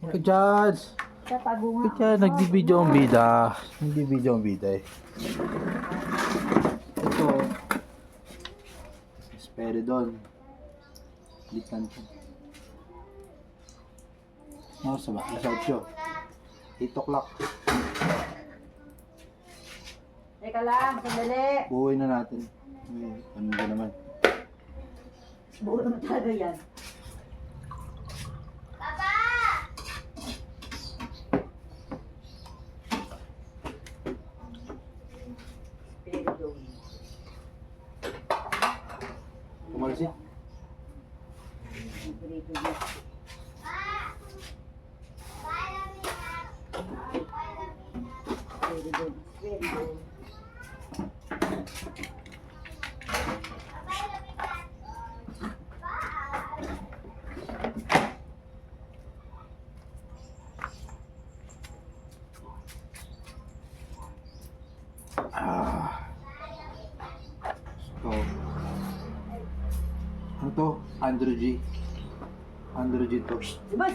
Ika dyan. Tatago nga. Ika dyan. Nagbibideo ang bida. Nagbibideo ang bida eh. Ito. Esperidon. Litan ko. No, sa ba? Nasa 8. 8 o'clock. Teka lang, sandali. Buhay na natin. Ay, ano ba naman? Buo naman talaga yan. Pero Kumalsin. So, ano to? Andrew G. Andrew G to. Bas!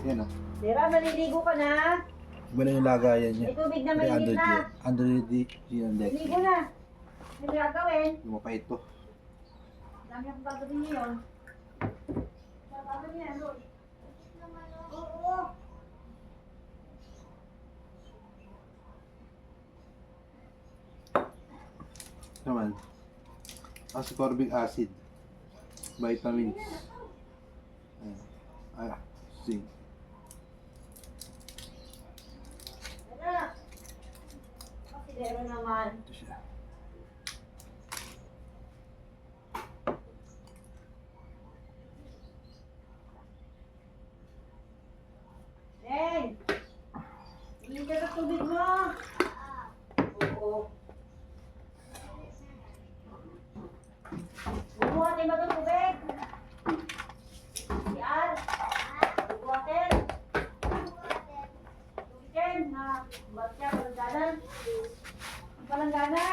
Yan o. Tira, maliligo ka na. Iba na yung lagayan niya. May tubig na Kay mainit na. Andrew G. Yan, Dex. Ligo na. Ano gagawin? Lumapait to. Dami akong gagawin niyo. Gagawin niya, Lord. Oo. Naman. Ascorbic acid. Vitamins. Zinc. Ano? Kasidero naman. Ito siya. Ren! Hindi ka sa tubig mo. Oo. Bubuhatin mo itong tubig. Yan. Bubuhatin. Tubigan na ba't siya palanggana? Palanggana.